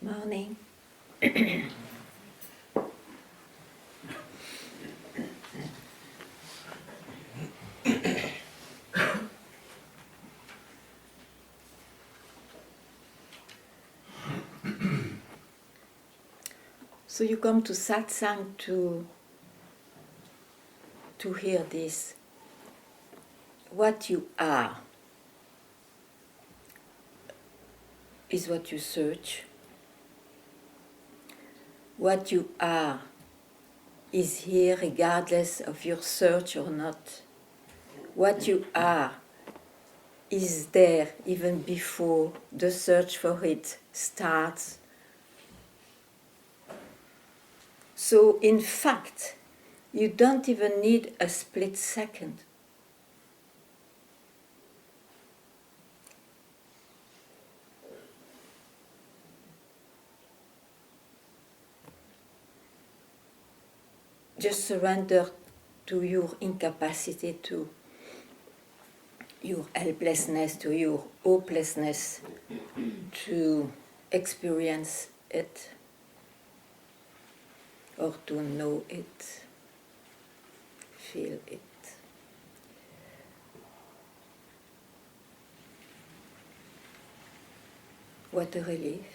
Morning. So you come to Satsang to hear this. What you are is what you search. What you are is here regardless of your search or not. What you are is there even before the search for it starts. So in fact, you don't even need a split second. Just surrender to your incapacity, to your helplessness, to your hopelessness to experience it or to know it, feel it. What a relief.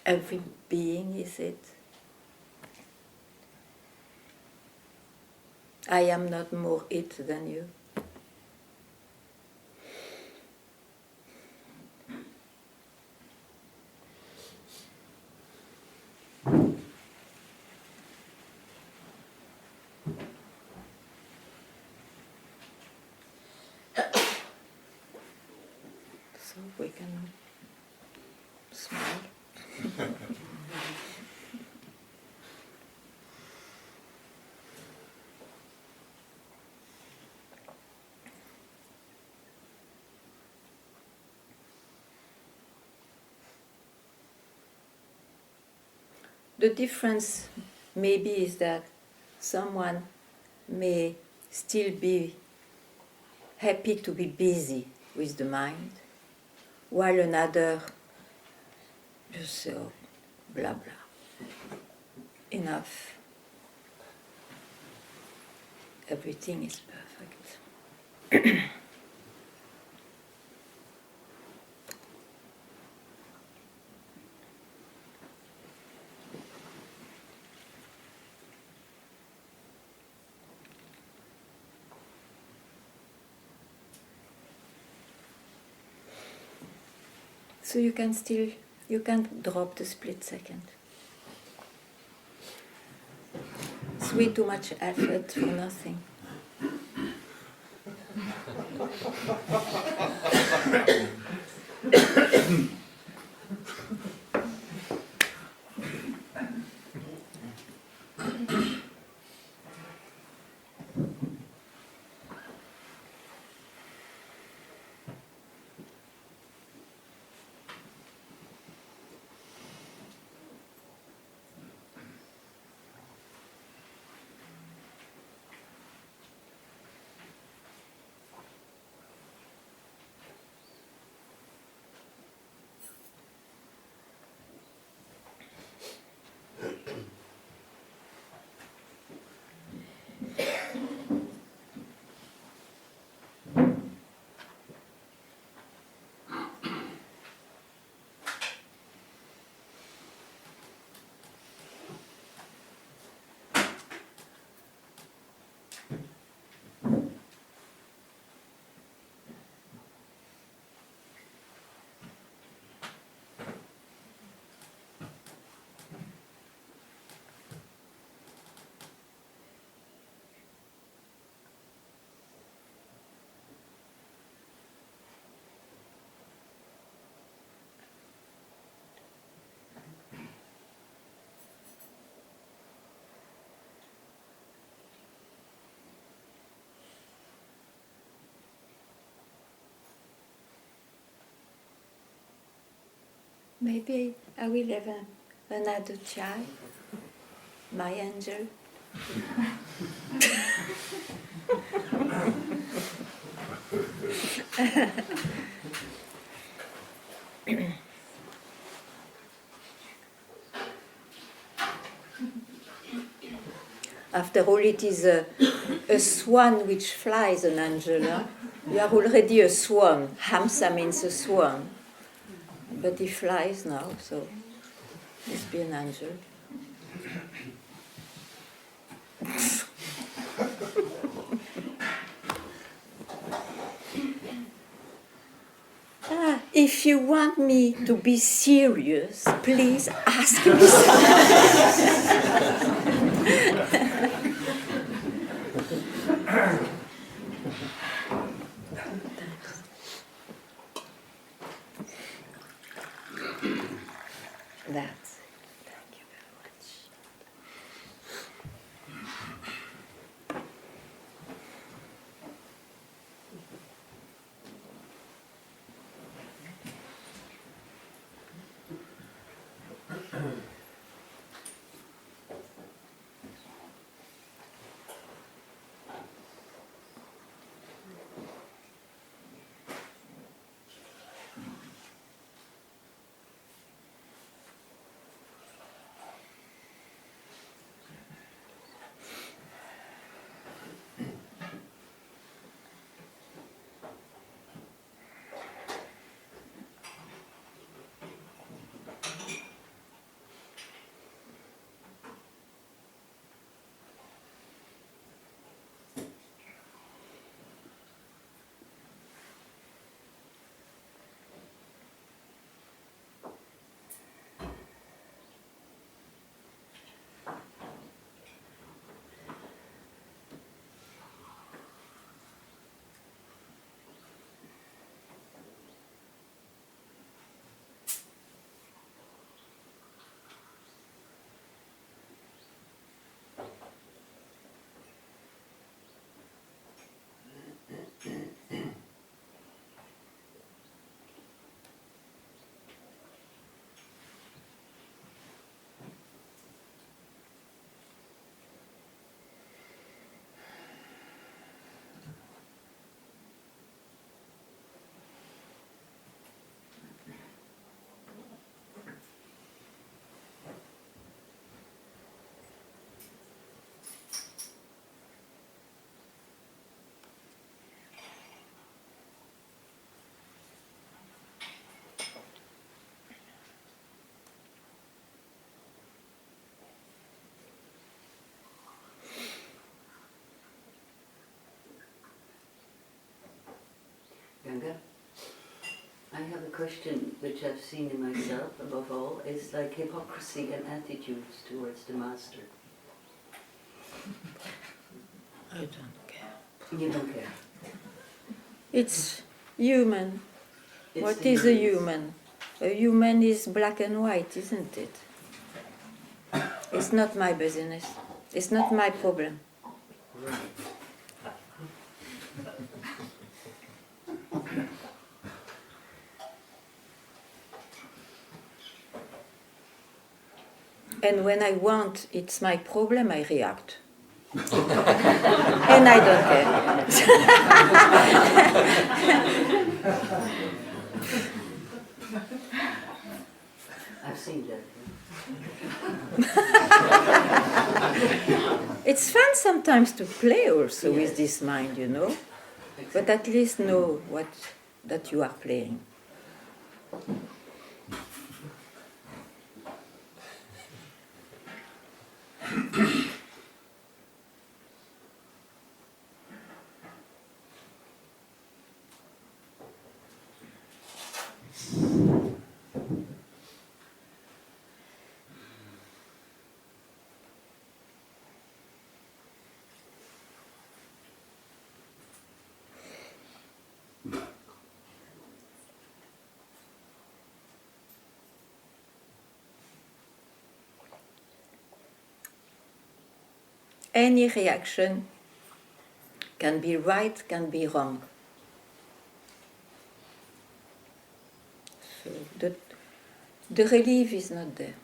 Every being is it. I am not more it than you. So we can smile. The difference maybe is that someone may still be happy to be busy with the mind, while another just say, oh, blah blah. Enough. Everything is perfect. So you can drop the split second. It's way too much effort for nothing. Maybe I will have another child, my angel. After all, it is a swan which flies, an angel. Huh? You are already a swan. Hamsa means a swan. But he flies now, so he must be an angel. If you want me to be serious, please ask me That's it. Thank you very much. Ganga, I have a question which I've seen in myself above all, is like hypocrisy and attitudes towards the master. I don't care. You don't care. It's human. It's What the is a humans. human? A human is black and white, isn't it? It's not my business. It's not my problem. Right. And when I want, it's my problem, I react. And I don't care. I've seen that. It's fun sometimes to play also Yes. with this mind, you know. But at least know what that you are playing. Any reaction can be right, can be wrong. So The relief is not there.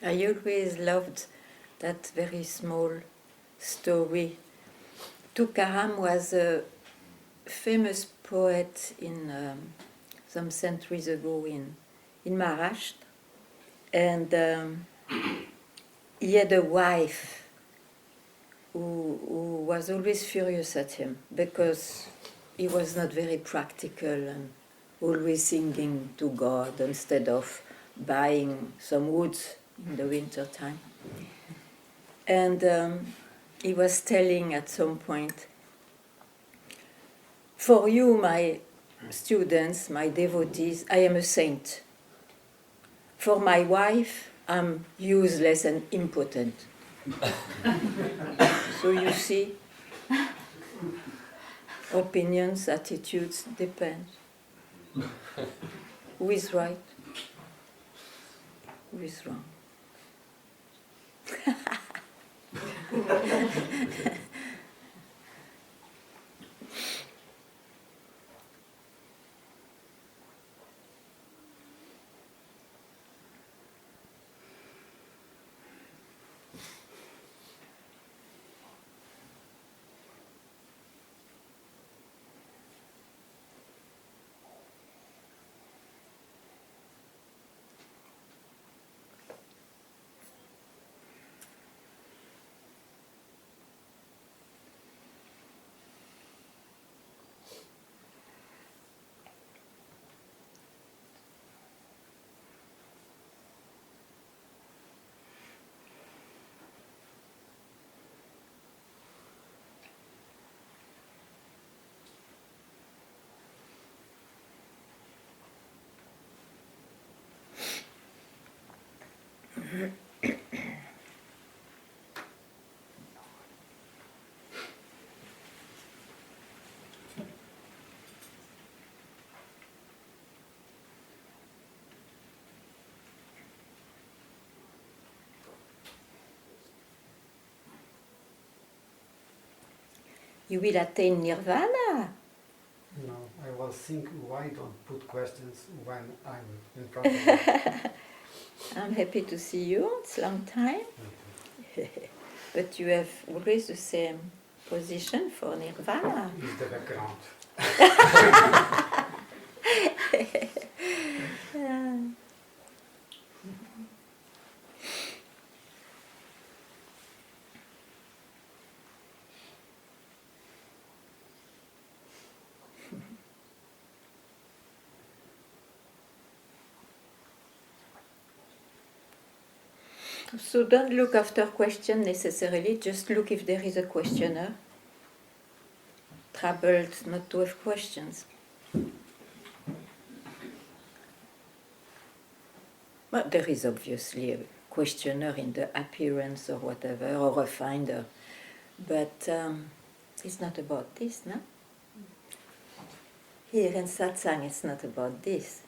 I always loved that very small story. Tukaram was a famous poet in some centuries ago in Maharashtra, and he had a wife who was always furious at him because he was not very practical and always singing to God instead of buying some wood in the winter time. And he was telling at some point, for you, my students, my devotees, I am a saint. For my wife, I'm useless and impotent. So you see, opinions, attitudes depend. Who is right? Who is wrong? You will attain nirvana. No, I was thinking, why don't put questions when I'm in front of you? I'm happy to see you. It's a long time. But you have always the same position for nirvana. Is the background. So don't look after question necessarily, just look if there is a questioner. Troubled not to have questions. But there is obviously a questioner in the appearance or whatever, or a finder. But it's not about this, no? Here in Satsang, it's not about this.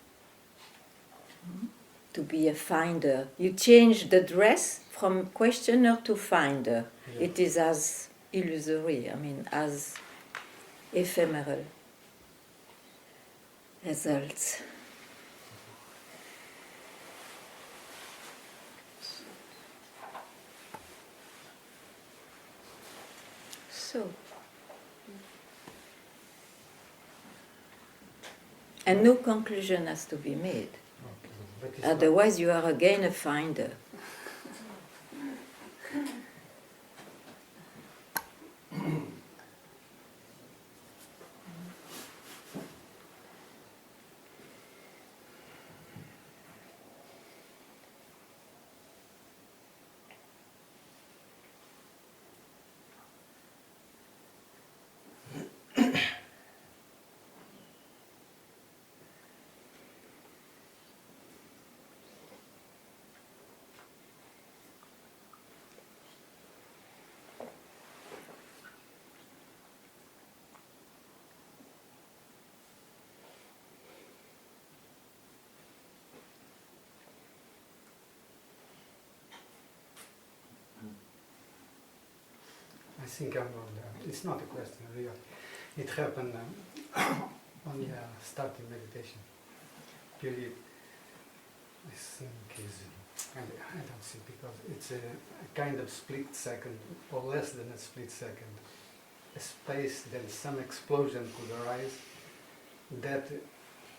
To be a finder. You change the dress from questioner to finder. Yeah. It is as illusory, as ephemeral results. So, And no conclusion has to be made. Okay. But it's Otherwise, you are again a finder. I think I'm on the, it's not a question, really. It happened on the starting meditation. Really, I think is, I don't see, because it's a kind of split second, or less than a split second. A space, then some explosion could arise. That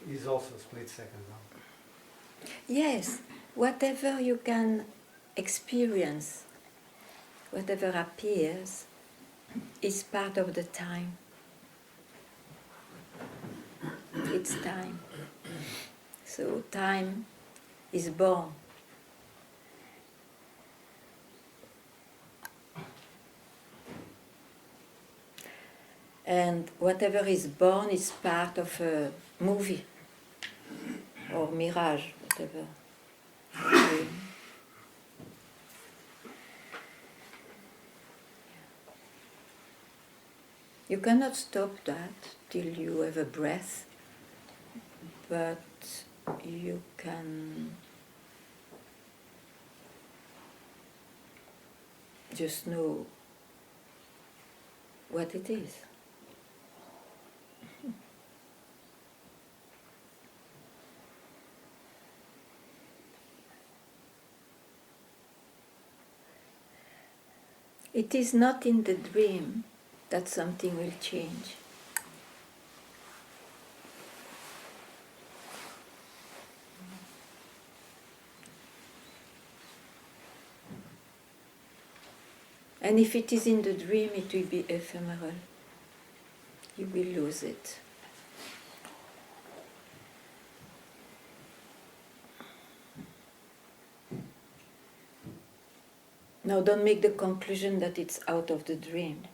is also a split second now. Yes, whatever you can experience, whatever appears, is part of the time. It's time. So time is born. And whatever is born is part of a movie or mirage, whatever. You cannot stop that till you have a breath, but you can just know what it is. It is not in the dream that something will change. And if it is in the dream, it will be ephemeral. You will lose it. Now, don't make the conclusion that it's out of the dream.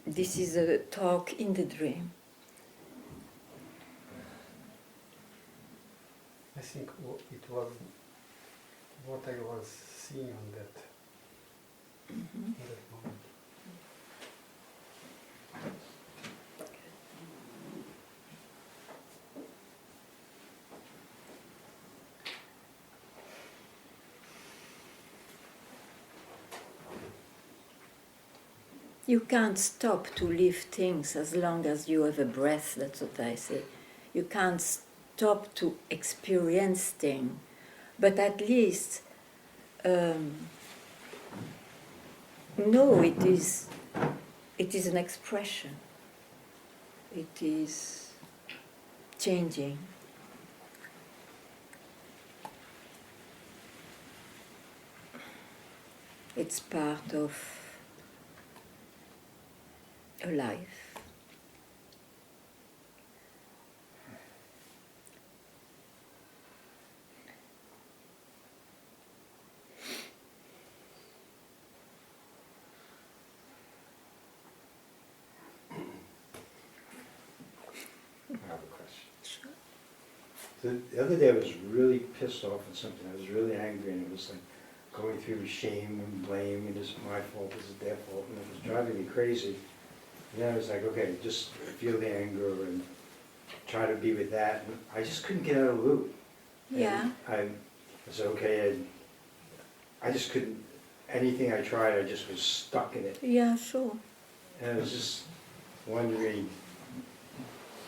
This is a talk in the dream. I think it was what I was seeing on that, in that moment. You can't stop to live things as long as you have a breath, that's what I say. You can't stop to experience things, but at least no, it is an expression. It is changing. It's part of a life. I have a question. The other day I was really pissed off at something. I was really angry, and it was like going through shame and blame, and it's my fault, this is their fault, and it was driving me crazy. And then I was like, okay, just feel the anger and try to be with that. And I just couldn't get out of the loop. Yeah. And I said, okay, I just couldn't, anything I tried, I just was stuck in it. Yeah, sure. And I was just wondering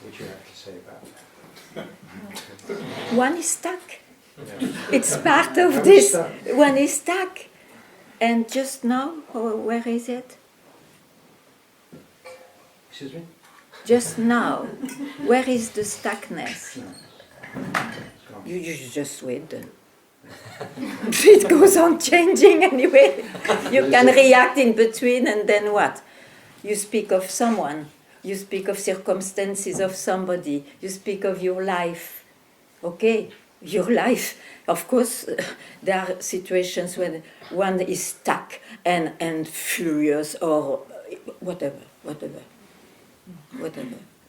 what you have to say about that. One is stuck. Yeah. It's part I of was this. stuck. One is stuck. And just now, where is it? Excuse me? just now, where is the stuckness? No. It's gone. You just wait then. It goes on changing anyway. You can react in between, and then what? You speak of someone, you speak of circumstances of somebody, you speak of your life. Okay, your life. Of course, there are situations when one is stuck and furious or whatever.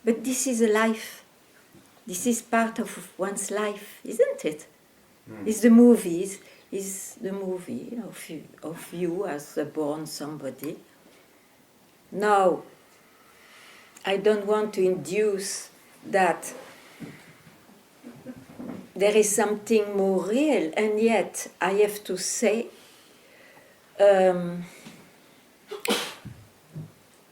But this is a life. This is part of one's life, isn't it? Is the movies, is the movie of you as a born somebody. Now, I don't want to induce that there is something more real, and yet I have to say,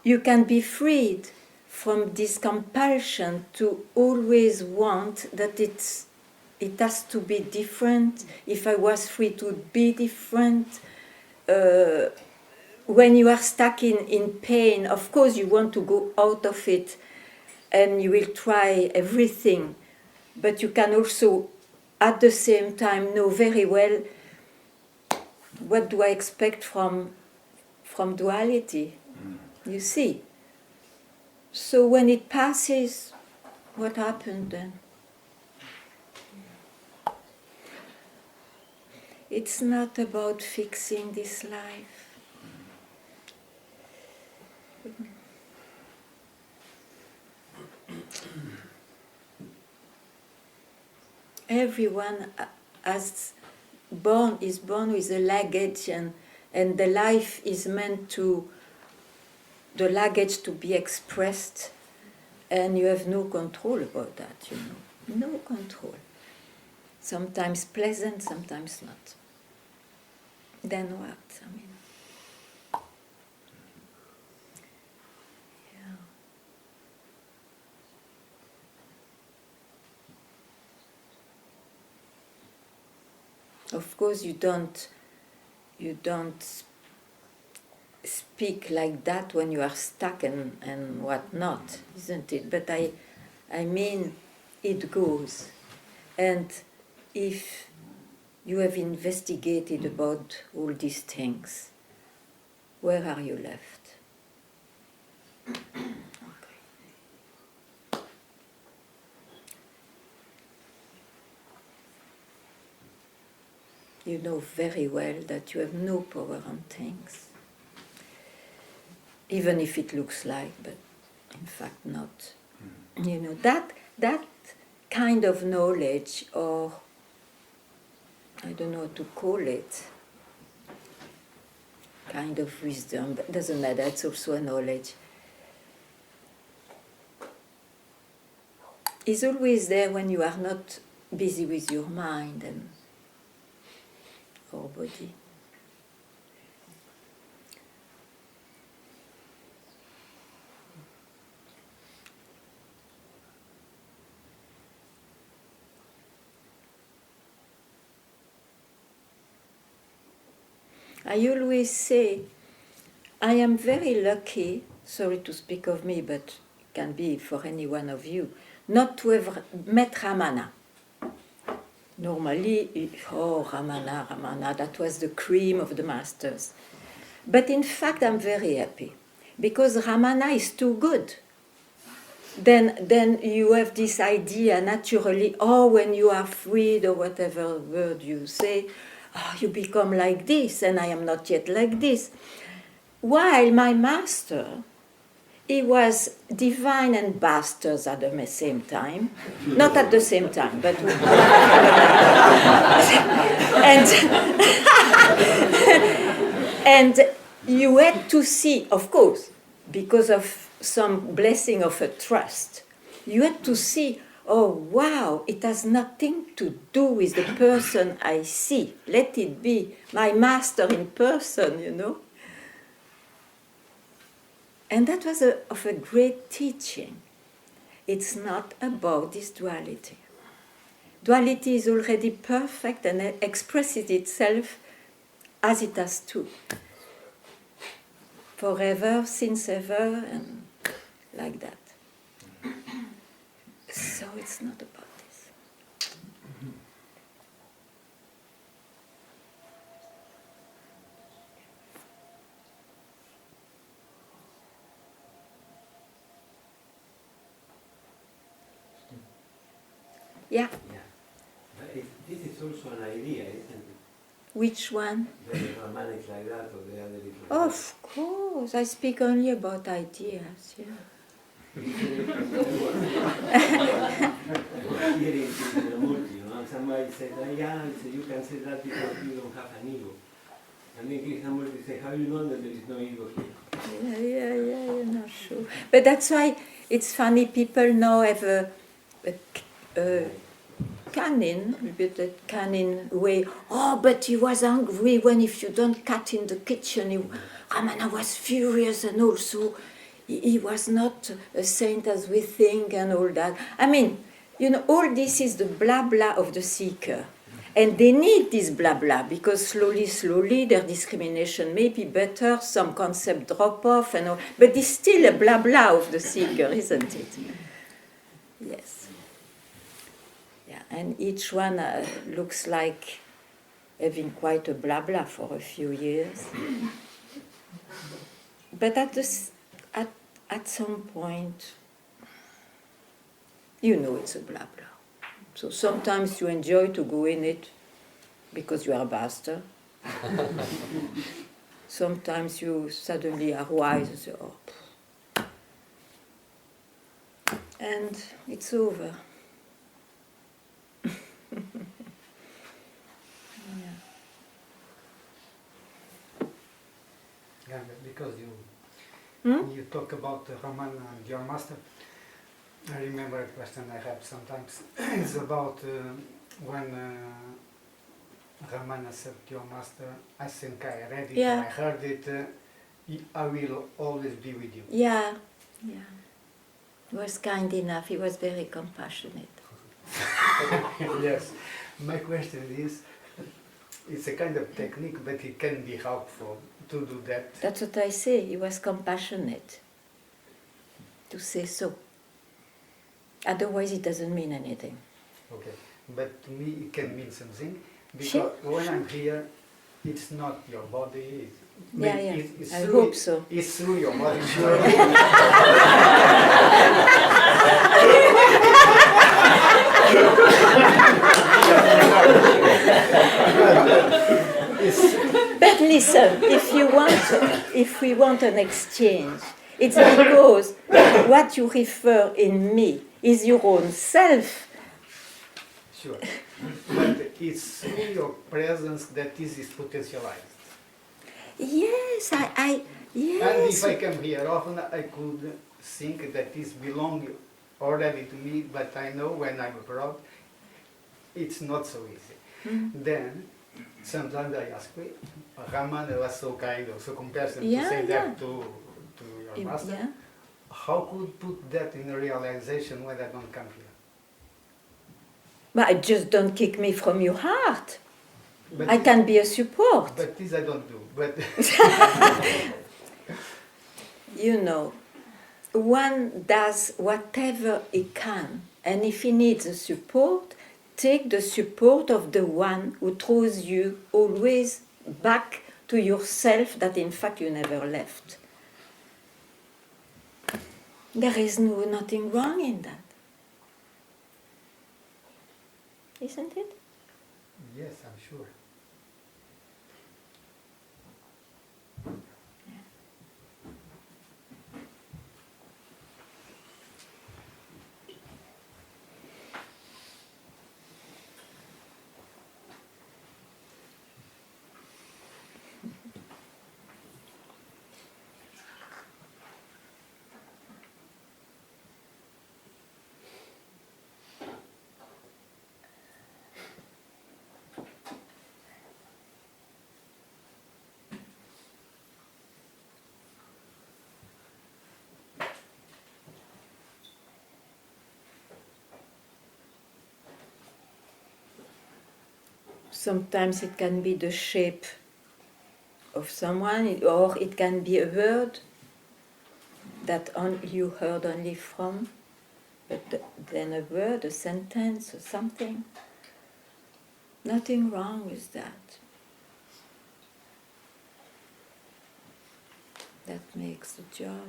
you can be freed from this compulsion to always want that it has to be different. If I was free, it would be different. When you are stuck in pain, of course you want to go out of it and you will try everything. But you can also, at the same time, know very well what do I expect from duality. You see. So when it passes, what happened then? It's not about fixing this life. Everyone is born with a luggage, and the life is meant to, the luggage to be expressed, and you have no control about that, no control. Sometimes pleasant, sometimes not. Then what? I mean, of course, you don't speak like that when you are stuck and whatnot, isn't it? But I mean, it goes. And if you have investigated about all these things, where are you left? You know very well that you have no power on things, even if it looks like, but in fact not. You know, that kind of knowledge, or I don't know what to call it, kind of wisdom, but doesn't matter, it's also a knowledge, is always there when you are not busy with your mind and or body. I always say, I am very lucky, sorry to speak of me, but it can be for any one of you, not to have met Ramana. Normally, Ramana, that was the cream of the masters. But in fact, I'm very happy, because Ramana is too good. Then you have this idea naturally, when you are freed, or whatever word you say, you become like this, and I am not yet like this. While my master, he was divine and bastards at the same time. Not at the same time, but... and you had to see, of course, because of some blessing of a trust, you had to see, oh wow, it has nothing to do with the person I see. Let it be my master in person, you know. And that was of a great teaching. It's not about this duality. Duality is already perfect and expresses itself as it has to. Forever, since ever, and like that. So it's not about this. Yeah. Yeah. But this is also an idea, isn't it? Which one? The Raman is like that, or the other is like Of course, I speak only about ideas. Yeah. I was hearing in the Murti, somebody said, yeah, so you can say that because you don't have an ego. And then Krishnamurti said, how you know that there is no ego here? Yeah, you're not sure. But that's why it's funny, people now have a canon, but a canon way. Oh, but he was angry when if you don't cut in the kitchen. Ramana was furious, and also he was not a saint as we think and all that. I mean, all this is the blah blah of the seeker. And they need this blah blah because slowly their discrimination may be better, some concept drop off and all, but it's still a blah blah of the seeker, isn't it? Yes. Yeah, and each one looks like having quite a blah blah for a few years. But at some point, it's a blah blah. So sometimes you enjoy to go in it because you are a bastard. Sometimes you suddenly are wise and say, oh. And it's over. Yeah, because Hmm? you talk about Raman and your master. I remember a question I have sometimes. It's about when Ramana said to your master, I think I read it, Yeah. I heard it, I will always be with you. Yeah. He was kind enough, he was very compassionate. Yes. My question is, it's a kind of technique, but it can be helpful to do that. That's what I say, he was compassionate to say so. Otherwise it doesn't mean anything. Okay. But to me it can mean something, because Sure, when I'm here, it's not your body. Yeah, It's I through hope so. It's through your body, sure. But listen, if we want an exchange, it's because what you refer in me is your own self. Sure. But it's through your presence that this is potentialized. Yes, And yes. if I come here often, I could think that this belongs already to me, but I know when I'm abroad, it's not so easy. Then, sometimes I ask, wait, Raman was so kind or so compassionate Yeah, to say yeah. that to your master. Yeah. How could put that in realization when I don't come here? But just don't kick me from your heart. But I can be a support. But this I don't do. But One does whatever he can, and if he needs a support, take the support of the one who throws you always back to yourself that in fact you never left. There is nothing wrong in that. Isn't it? yes, I'm sure. Sometimes it can be the shape of someone, or it can be a word that you heard only from. but then a word, a sentence, or something. Nothing wrong with that. That makes the job.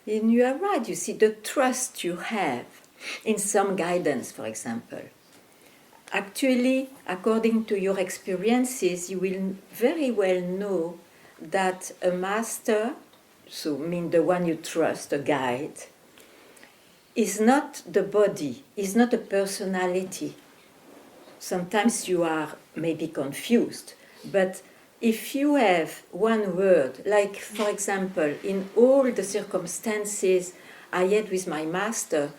And you are right, you see, the trust you have in some guidance, for example. Actually, according to your experiences, you will very well know that a master, so mean the one you trust, a guide, is not the body, is not a personality. Sometimes you are maybe confused, but if you have one word, like for example, in all the circumstances I had with my master,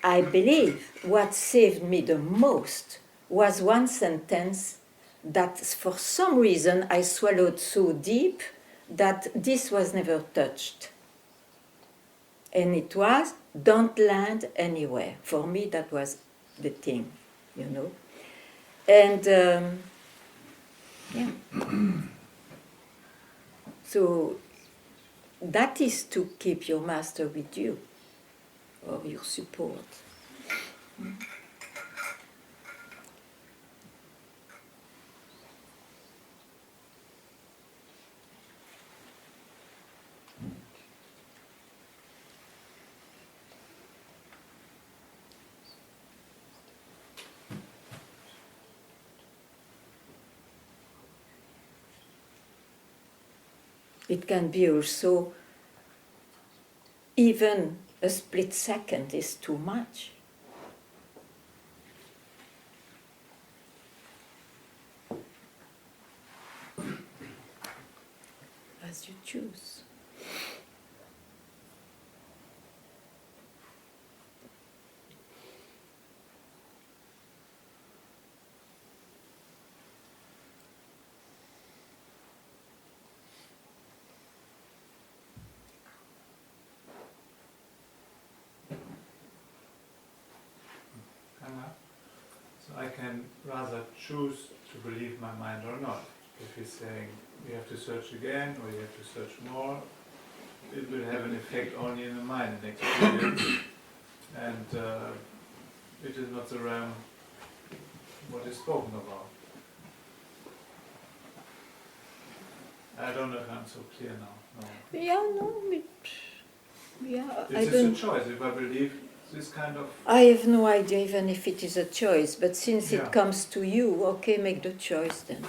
I believe what saved me the most was one sentence that for some reason I swallowed so deep that this was never touched. And it was, don't land anywhere. For me, that was the thing, you know. And yeah. So that is to keep your master with you, or your support. It can be also, even a split second is too much. As you choose. So I can rather choose to believe my mind or not. If he's saying you have to search again or you have to search more, it will have an effect only in the mind, an experience, and it is not the realm what is spoken about. I don't know if I'm so clear now. No. Yeah, no, yeah, It I is don't. a choice. If I believe this kind of. I have no idea even if it is a choice, but since Yeah. it comes to you, okay, make the choice then.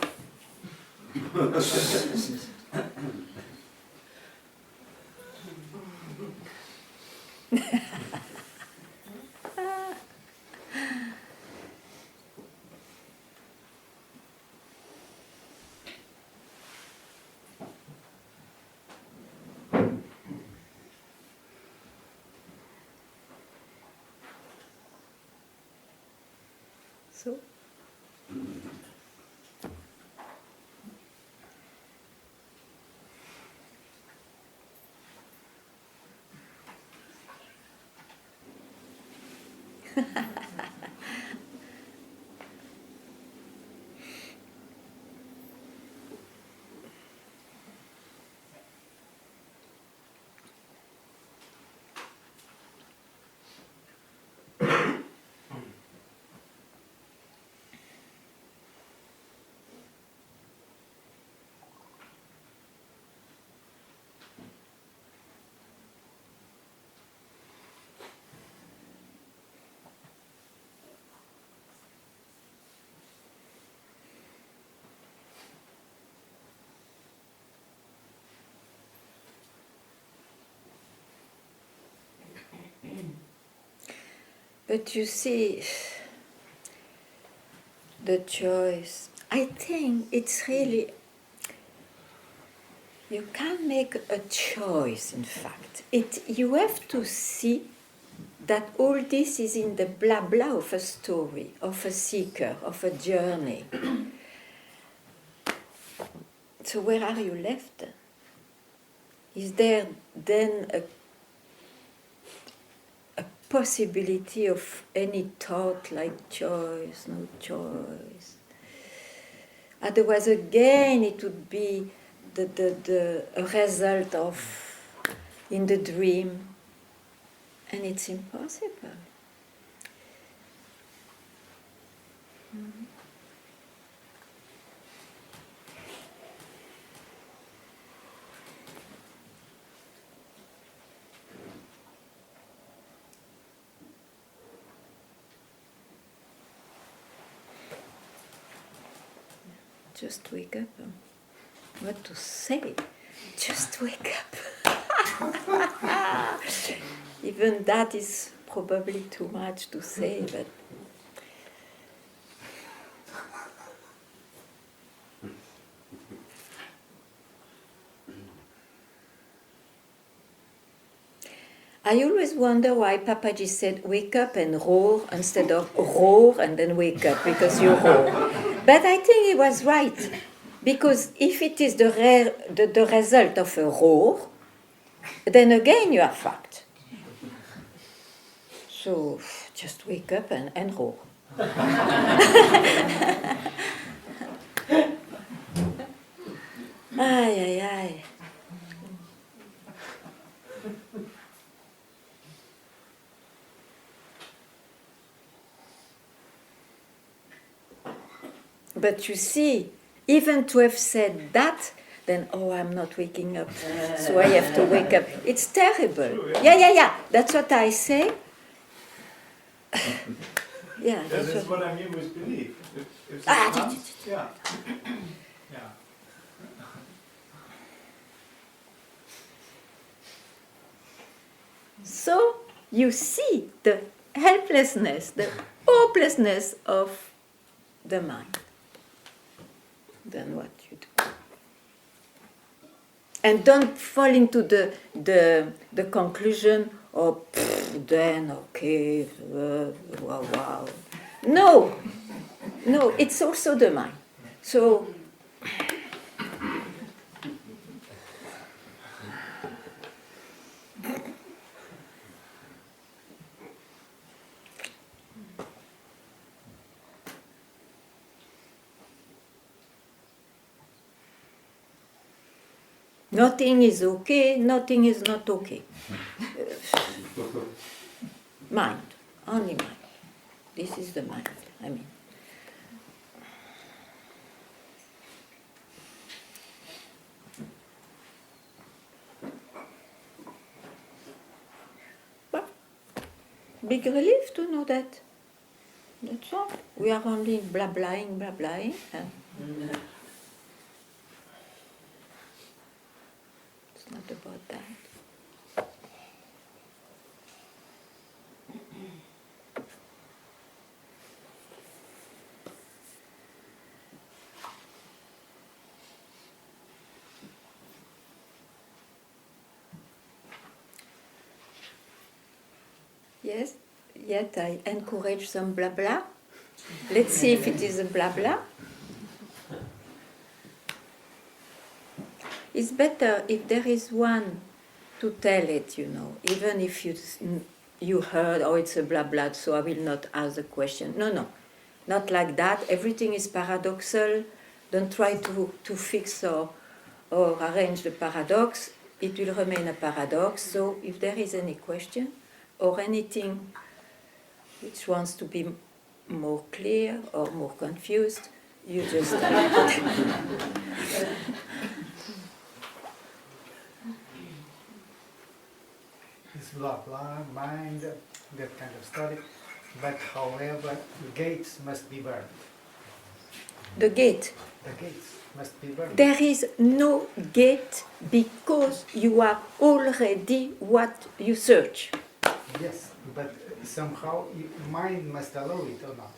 So. But you see, the choice, I think it's really, you can't make a choice, in fact. You have to see that all this is in the blah blah of a story, of a seeker, of a journey. So where are you left? Is there then a possibility of any thought like choice, no choice? Otherwise, again, it would be a result of in the dream, and it's impossible. Mm-hmm. Just wake up. What to say? Just wake up. Even that is probably too much to say, but I always wonder why Papaji said wake up and roar instead of roar and then wake up because you roar. But I think he was right, because if it is the result of a roar, then again you are fucked. So just wake up and roar. Ay, ay, ay. But you see, even to have said that, then, oh, I'm not waking up, so I have to wake up. It's terrible. True, Yeah. That's what I say. Yeah, That's what I mean with belief. If Ah, it comes, yeah. Yeah. So you see the helplessness, the hopelessness of the mind. Then what you do? And don't fall into the conclusion, oh, then okay, wow. No, it's also the mind. So nothing is okay, nothing is not okay. Mind, only mind. This is the mind, I mean. But big relief to know that. That's all. We are only blah-blahing. And it's not about that. Yes, yet I encourage some blah blah. Let's see if it is a blah blah. It's better if there is one to tell it, even if you heard, oh, it's a blah blah, so I will not ask the question. No, not like that. Everything is paradoxal. Don't try to fix or arrange the paradox. It will remain a paradox. So if there is any question or anything which wants to be more clear or more confused, you just This blah blah, mind, that kind of study. But however, gates must be burned. the gate. The gates must be burned. There is no gate because you are already what you search. Yes, but somehow mind must allow it or not.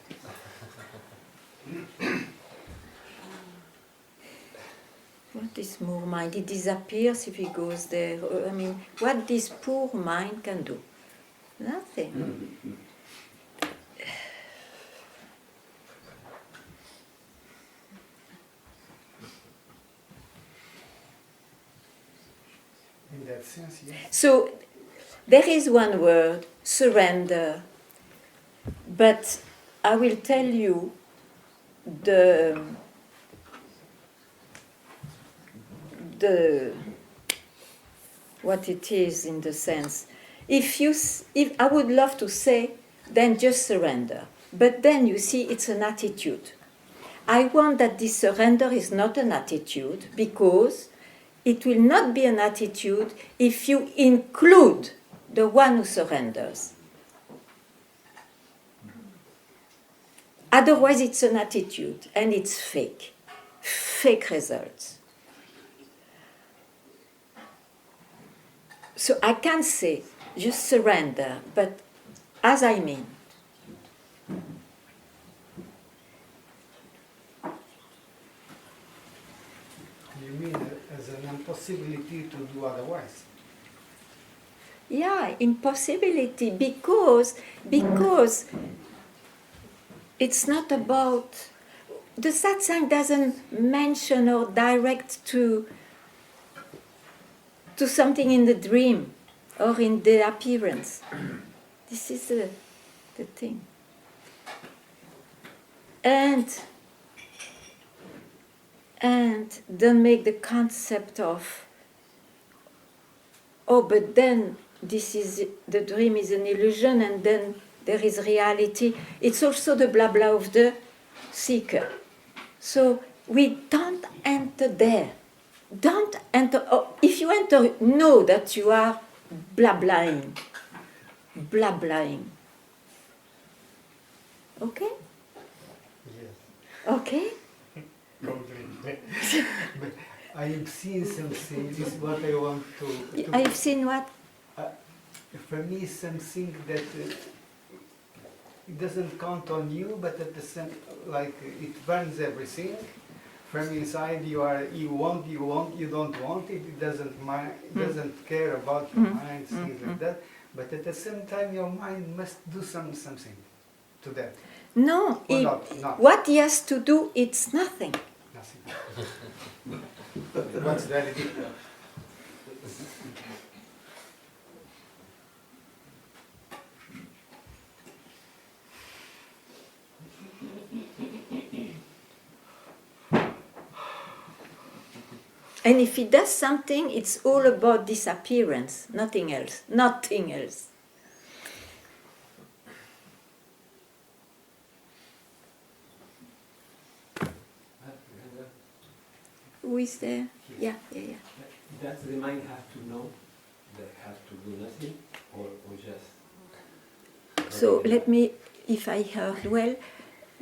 What is more mind? It disappears if he goes there. I mean, what this poor mind can do? Nothing. In that sense, yes. So there is one word, surrender. But I will tell you the what it is in the sense. If I would love to say, then just surrender. But then you see, it's an attitude. I want that this surrender is not an attitude, because it will not be an attitude if you include the one who surrenders. Otherwise, it's an attitude, and it's fake. Fake results. So I can't say, just surrender, but as I mean. You mean as an impossibility to do otherwise? Yeah, impossibility, because it's not about, the satsang doesn't mention or direct to something in the dream or in the appearance. This is the thing. And don't make the concept of, oh, but then the dream is an illusion, and then there is reality. It's also the blah blah of the seeker. So we don't enter there. Don't enter. Oh, if you enter, know that you are blah blahing. Blah blahing. Okay? Yes. Okay? Completely. But I am seeing something, this is what I want to I've seen what? for me something that it doesn't count on you, but at the same, like it burns everything. From inside you want, you don't want it, it doesn't mind, it doesn't care about your mind, things like that. But at the same time your mind must do something to that. No, Or not. what he has to do, it's nothing. Nothing. What's very different. And if he does something, it's all about disappearance, nothing else. Nothing else. Who is there? Yeah. Does the mind have to know that has to do nothing, or just? So let me, if I heard well,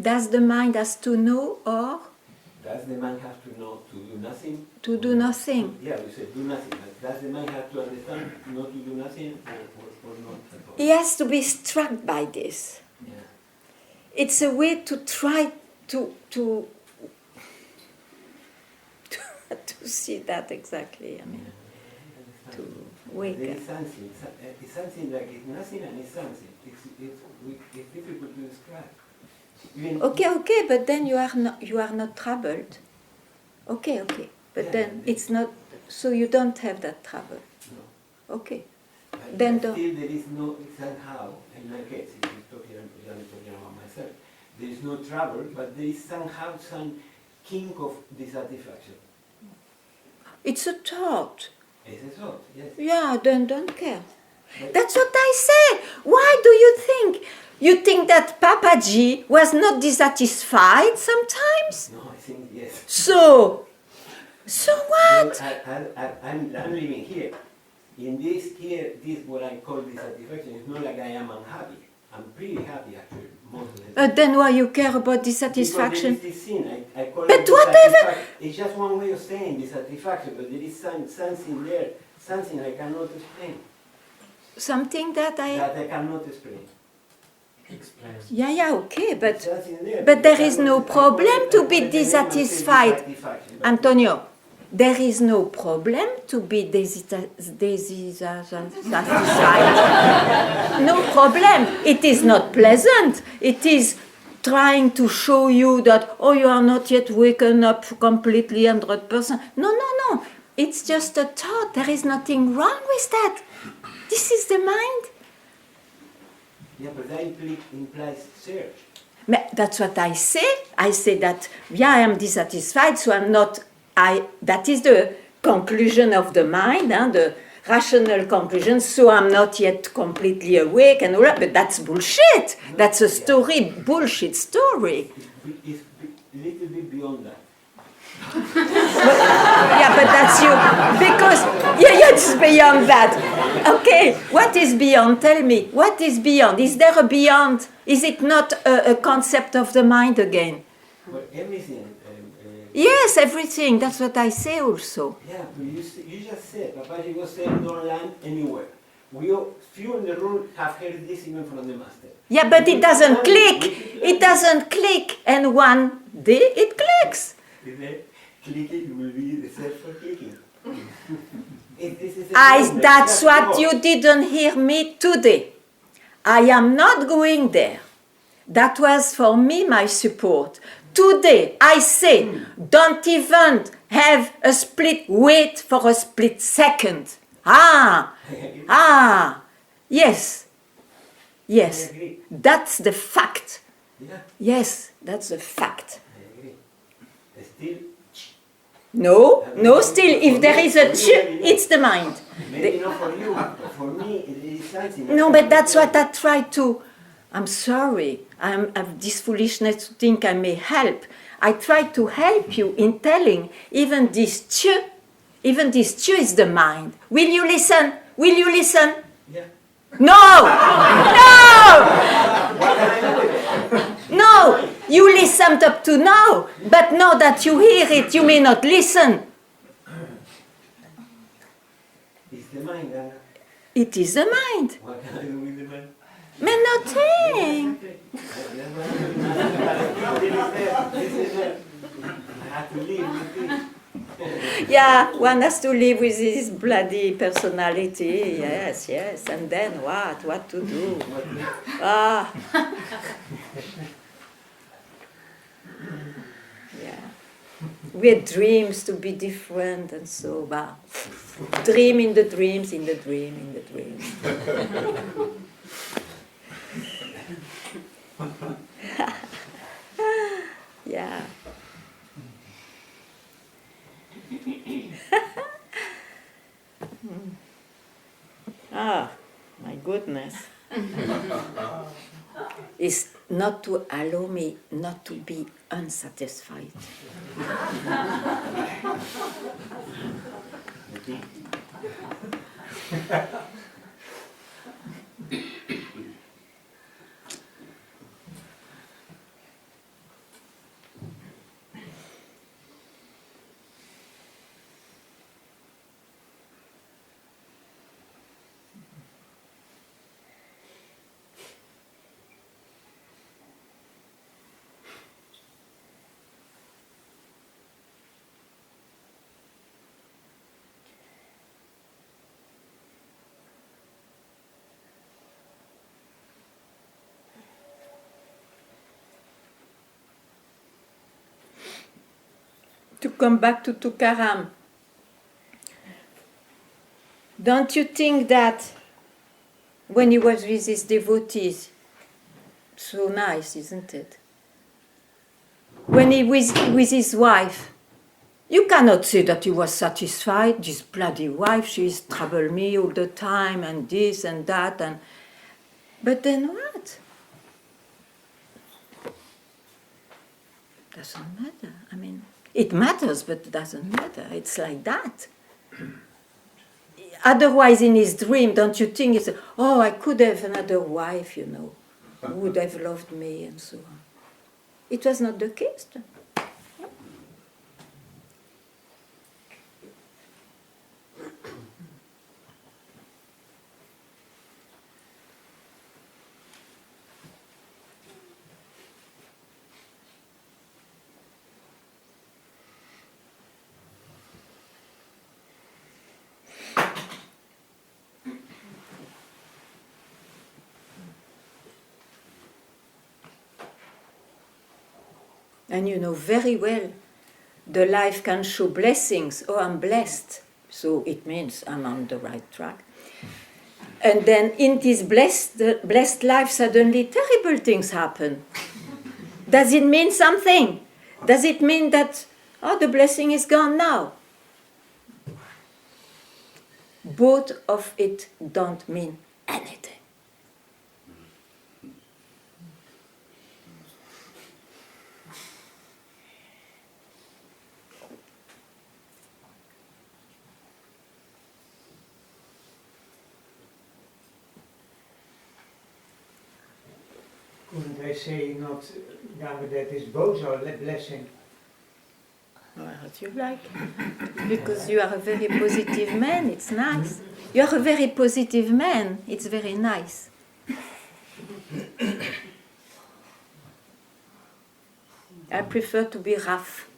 does the mind has to know or Does the mind have to know to do nothing? to do nothing? Yeah, we said do nothing. But does the mind have to understand not to do nothing, or not at all? He has to be struck by this. Yeah. It's a way to try to see that exactly. I mean, to wake There up. is something. It's something like it's nothing and it's something. It's difficult to describe. Even Okay, but then you are not troubled. Okay, but Yeah, then yeah. it's not. So you don't have that trouble. No. Okay. But Then still don't. there is no, somehow, in my case, if I'm talking about myself, there is no trouble, but there is somehow some kink of dissatisfaction. It's a thought. It's a thought, yes. Yeah, then don't care. But That's what I say. Why do you think? You think that Papaji was not dissatisfied sometimes? no, I think yes. So what? So I'm living here. In this here, this what I call dissatisfaction. It's not like I am unhappy. I'm pretty happy actually, most of the time. Then why you care about dissatisfaction? Because there is this sin, I call But it whatever- dissatisfaction. It's just one way of saying dissatisfaction, but there is something there, something I cannot explain. something that that I cannot explain. Explain. Yeah, okay, but That's in there. but there You is cannot- no I call problem it- to I call be it the name and say dissatisfied. dissatisfaction, but- Antonio, there is no problem to be dissatisfied. No problem. It is not pleasant. It is trying to show you that, oh, you are not yet waken up completely 100%. No. It's just a thought. There is nothing wrong with that. This is the mind. Yeah, but that implies search. That's what I say. I say that, I am dissatisfied, so I'm not. That is the conclusion of the mind, the rational conclusion. So I'm not yet completely awake and all that. But that's bullshit. That's a story, bullshit story. It's a little bit beyond that. Yeah, but that's you. Because, it's beyond that. Okay, what is beyond? Tell me. What is beyond? Is there a beyond? Is it not a concept of the mind again? But everything. Yes, everything. That's what I say also. Yeah, but you just said, Papaji was saying don't land anywhere. Few in the room have heard this even from the master. Yeah, but it doesn't click. It doesn't click. And one day it clicks. Clicking will be the self for clicking. That's what you didn't hear me today. I am not going there. That was for me my support. Today I say, don't even have a split, wait for a split second. Yes. Yes, that's the fact. Yeah, Yes, that's the fact. I agree. Still, No, still, if there is a it's the mind. maybe not for you, but for me it is something. No, but that's what I try to. I'm sorry. I have this foolishness to think I may help. I try to help you in telling even this chu is the mind. Will you listen? Will you listen? Yeah. No! No! You listened up to now, but now that you hear it, you may not listen. It's the mind, Ganga. It is the mind. What can I do with the mind? But nothing. This is there. I have to live with this. Yeah, one has to live with his bloody personality. Yes. And then what? What to do? Yeah. We had dreams to be different, and so, dream in the dreams, in the dream, in the dream. Yeah. My goodness. Is not to allow me not to be unsatisfied. To come back to Tukaram, don't you think that when he was with his devotees, so nice, isn't it? When he was with his wife, you cannot say that he was satisfied. This bloody wife, she's trouble me all the time, and this and that, but then what? Doesn't matter. I mean, it matters, but it doesn't matter. It's like that. Otherwise, in his dream, don't you think it's, oh, I could have another wife, who would have loved me, and so on. It was not the case. And you know very well the life can show blessings. Oh, I'm blessed. So it means I'm on the right track. And then in this blessed life, suddenly terrible things happen. Does it mean something? Does it mean that, oh, the blessing is gone now? Both of it don't mean anything. Couldn't I say not, that is both are blessing? What you like. Because you are a very positive man, it's nice. You are a very positive man, it's very nice. I prefer to be rough.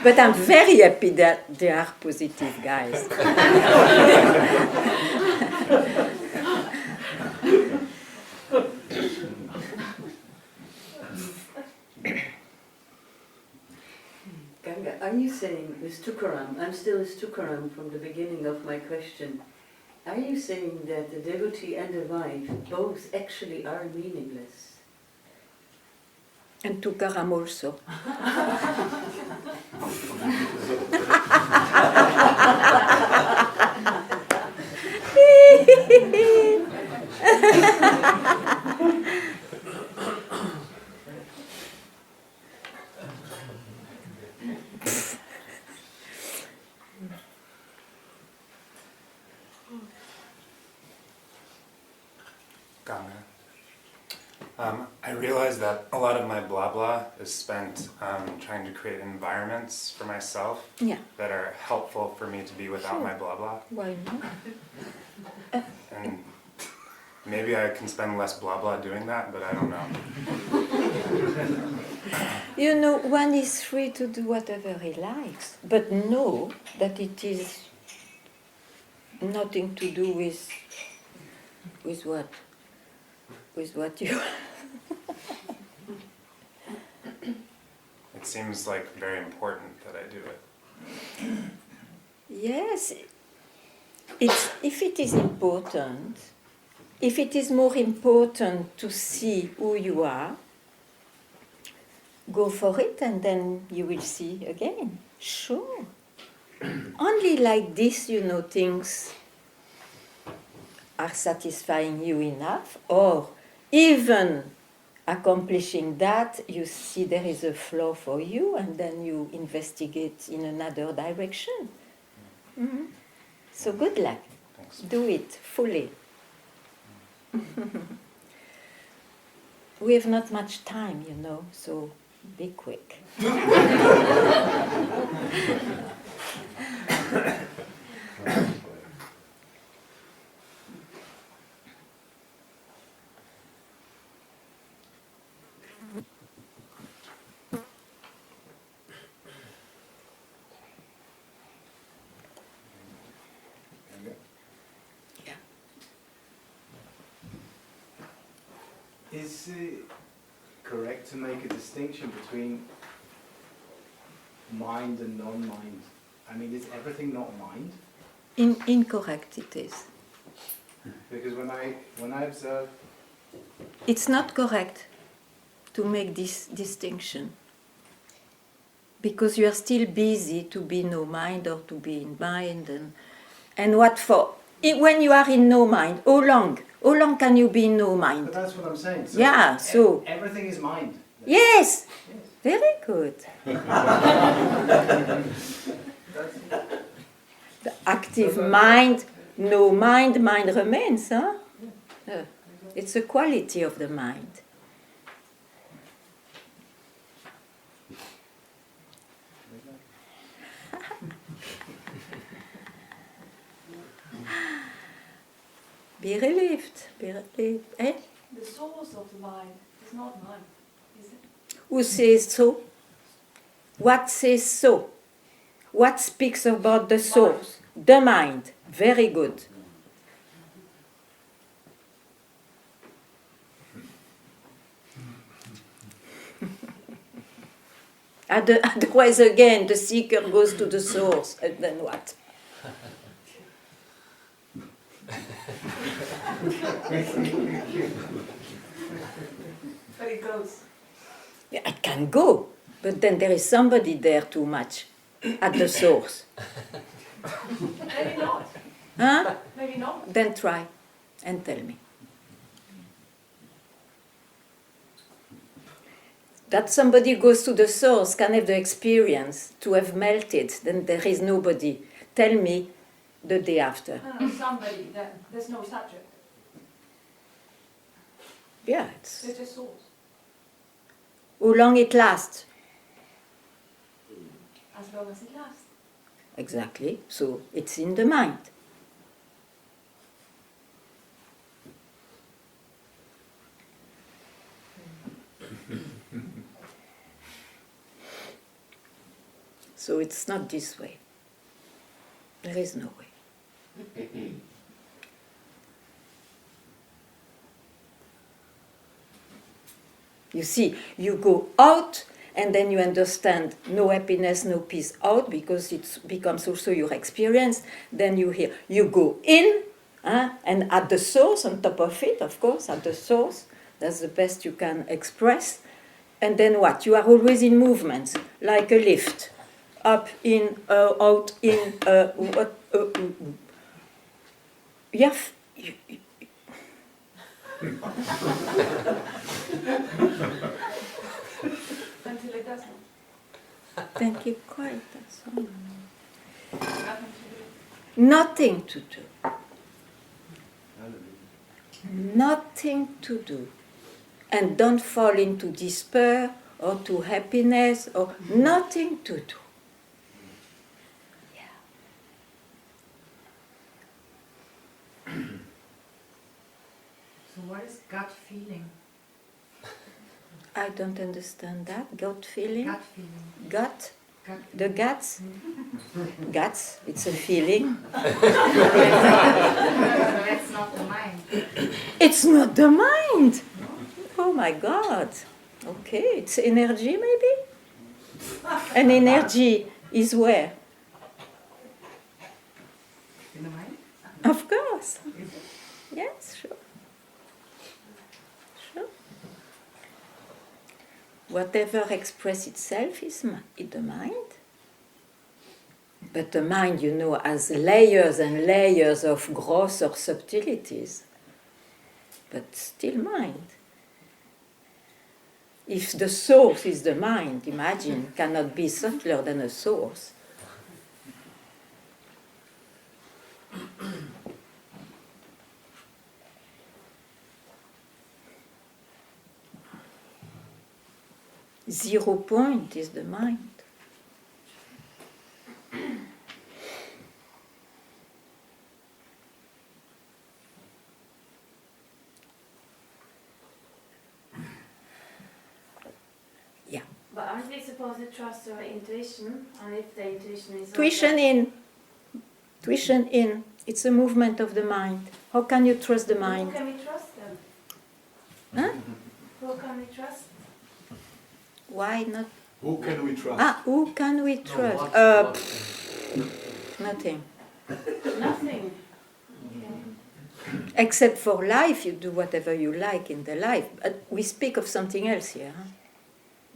But I'm very happy that they are positive guys. Ganga, are you saying this Tukaram, I'm still as Tukaram from the beginning of my question, are you saying that the devotee and the wife both actually are meaningless? And Tukaram also. Ganga. I realize that a lot of my blah blah is spent trying to create environments for myself that are helpful for me to be without my blah blah. Why not? And maybe I can spend less blah blah doing that, but I don't know. You know, one is free to do whatever he likes, but know that it is nothing to do with what? With what you... It seems like very important that I do it. Yes, if it is important, if it is more important to see who you are, go for it and then you will see again. Sure. Only like this, you know, things are satisfying you enough, or even accomplishing that, you see there is a flow for you, and then you investigate in another direction. Mm-hmm. So good luck. Thanks. Do it fully. We have not much time, you know, so be quick. Is it correct to make a distinction between mind and non-mind? I mean, is everything not mind? Incorrect it is. Because when I observe... It's not correct to make this distinction, because you are still busy to be no mind or to be in mind, and what for? When you are in no mind, how long can you be in no mind? But that's what I'm saying. So Yeah, so... Everything is mind. Yes! Very good. The active mind, no mind, mind remains, huh? It's a quality of the mind. Be relieved, eh? The source of the mind is not mind, is it? Who says so? What says so? What speaks about the source? The mind. Very good. Otherwise, again, the seeker goes to the source, and then what? But it goes. Yeah, it can go, but then there is somebody there too much at the source. Maybe not. Huh? Maybe not. Then try and tell me. That somebody goes to the source can have the experience to have melted, then there is nobody. Tell me the day after. No, somebody. There's no subject. Yeah, it's There's just source. how long it lasts. As long as it lasts. Exactly. So it's in the mind. So it's not this way. There is no way. You see, you go out and then you understand no happiness, no peace out because it becomes also your experience. Then you hear, you go in, and at the source, on top of it, of course, at the source, that's the best you can express. And then what? You are always in movements, like a lift. Up, in, out, in, you have, Until it doesn't. then keep quiet, that's all. Nothing to do. Nothing to do. Nothing to do. And don't fall into despair or to happiness or nothing to do. So what is gut feeling? I don't understand that. Gut feeling? Gut feeling. Gut? Gut The guts? Guts, it's a feeling. That's not the mind. It's not the mind! Oh my God. Okay, it's energy maybe? And energy is where? In the mind? Of course. Yes, sure. Sure. Whatever expresses itself is the mind. But the mind, you know, has layers and layers of grosser subtleties. But still mind. If the source is the mind, imagine, cannot be subtler than a source. Zero point is the mind. Yeah. But aren't we supposed to trust our intuition? And if the intuition is Tuition in. It's a movement of the mind. How can you trust the Who mind? can we trust them? Huh? Who can we trust? Why not? Who can we trust? Who can we trust? Nothing. Nothing. Okay. Except for life, you do whatever you like in the life. But we speak of something else here. Huh?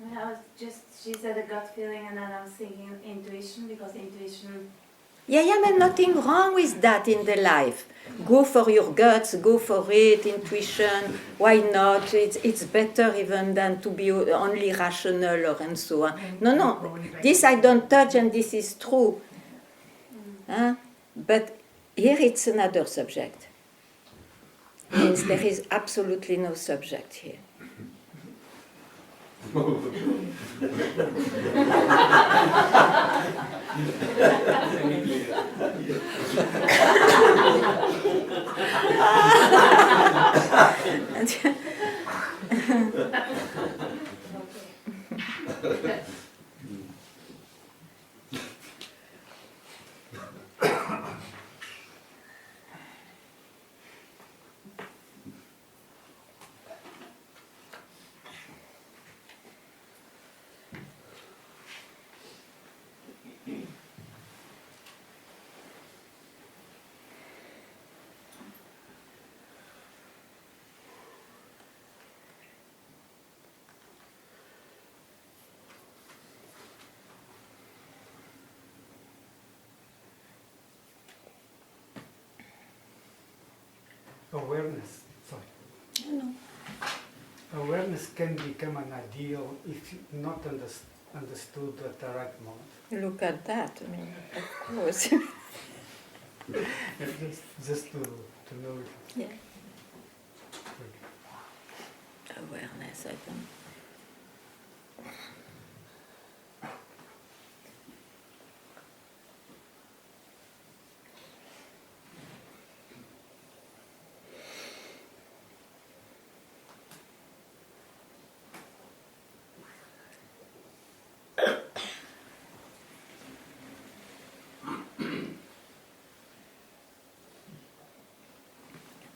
Well, I was she said a gut feeling, and then I was thinking intuition, because intuition. Yeah, but nothing wrong with that in the life. Go for your guts, go for it, intuition, why not? It's better even than to be only rational or and so on. No, this I don't touch and this is true. Huh? But here it's another subject. Means there is absolutely no subject here. awareness, sorry. No. Awareness can become an ideal if not understood at the right moment. Look at that, I mean, of course. just to know it. Yeah. Awareness, I don't.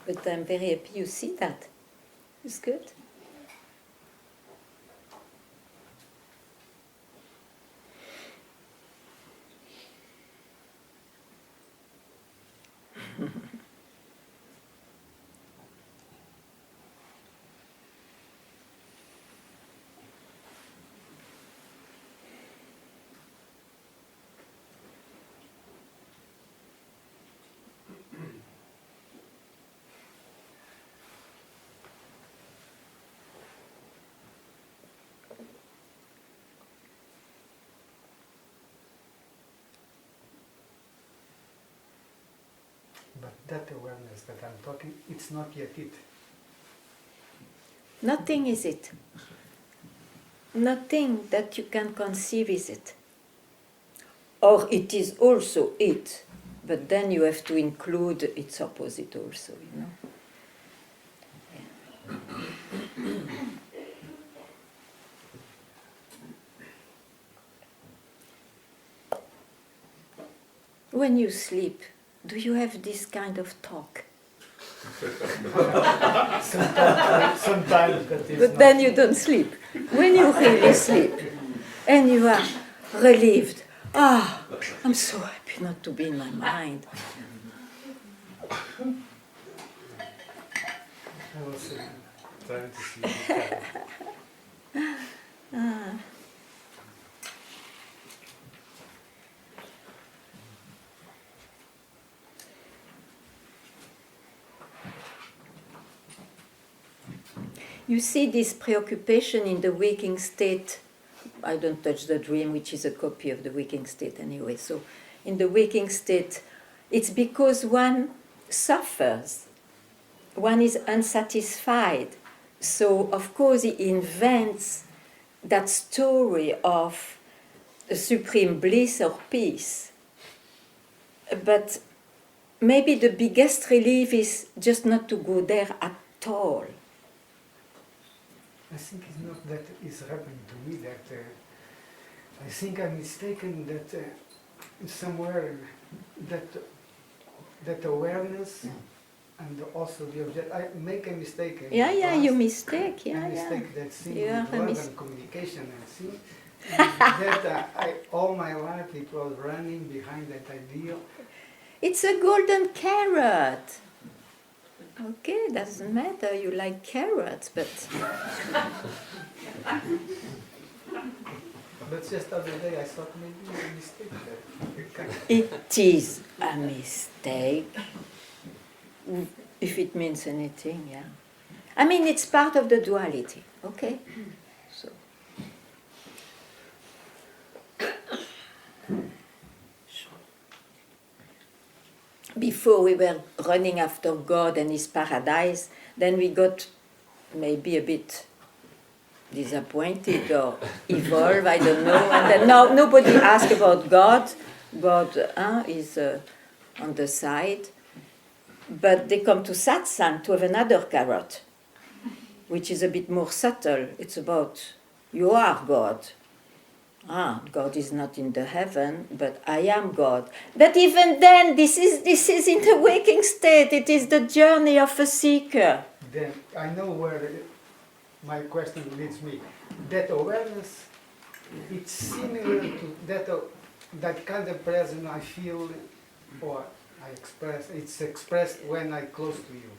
But I'm very happy you see that. It's good. But that awareness that I'm talking, it's not yet it. Nothing is it. Nothing that you can conceive is it. Or it is also it, but then you have to include its opposite also, you know. When you sleep, do you have this kind of talk? Sometimes, but then you don't sleep. When you really sleep and you are relieved, I'm so happy not to be in my mind. I was trying to see. You see this preoccupation in the waking state. I don't touch the dream, which is a copy of the waking state anyway. So in the waking state, it's because one suffers. One is unsatisfied. So of course he invents that story of a supreme bliss or peace. But maybe the biggest relief is just not to go there at all. I think it's not that it's happening to me, that I think I'm mistaken that somewhere that awareness and also the object, I make a mistake. You mistake, I mistake that thing with love and communication and thing. that all my life it was running behind that ideal. It's a golden carrot. Okay, doesn't matter, you like carrots, but... But just the other day I thought maybe a mistake. It is a mistake, if it means anything, yeah. I mean, it's part of the duality, okay? So. Before we were running after God and His paradise, then we got maybe a bit disappointed or evolved, I don't know. And then now nobody asks about God. God is on the side. But they come to Satsang to have another carrot, which is a bit more subtle. It's about, you are God. God is not in the heaven, but I am God. But even then, this is in the waking state. It is the journey of a seeker. Then I know where my question leads me. That awareness, it's similar to that kind of presence I feel or I express. It's expressed when I'm close to you.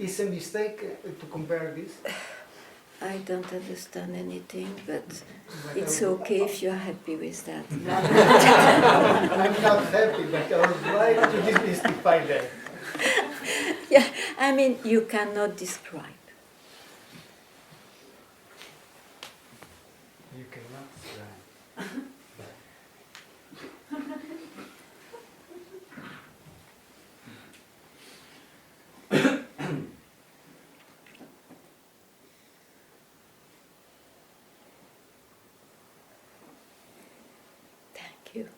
Is a mistake to compare this? I don't understand anything, but it's okay if you're happy with that. I'm not happy, but I would like to demystify that. Yeah, I mean, you cannot describe. You cannot describe. Thank you.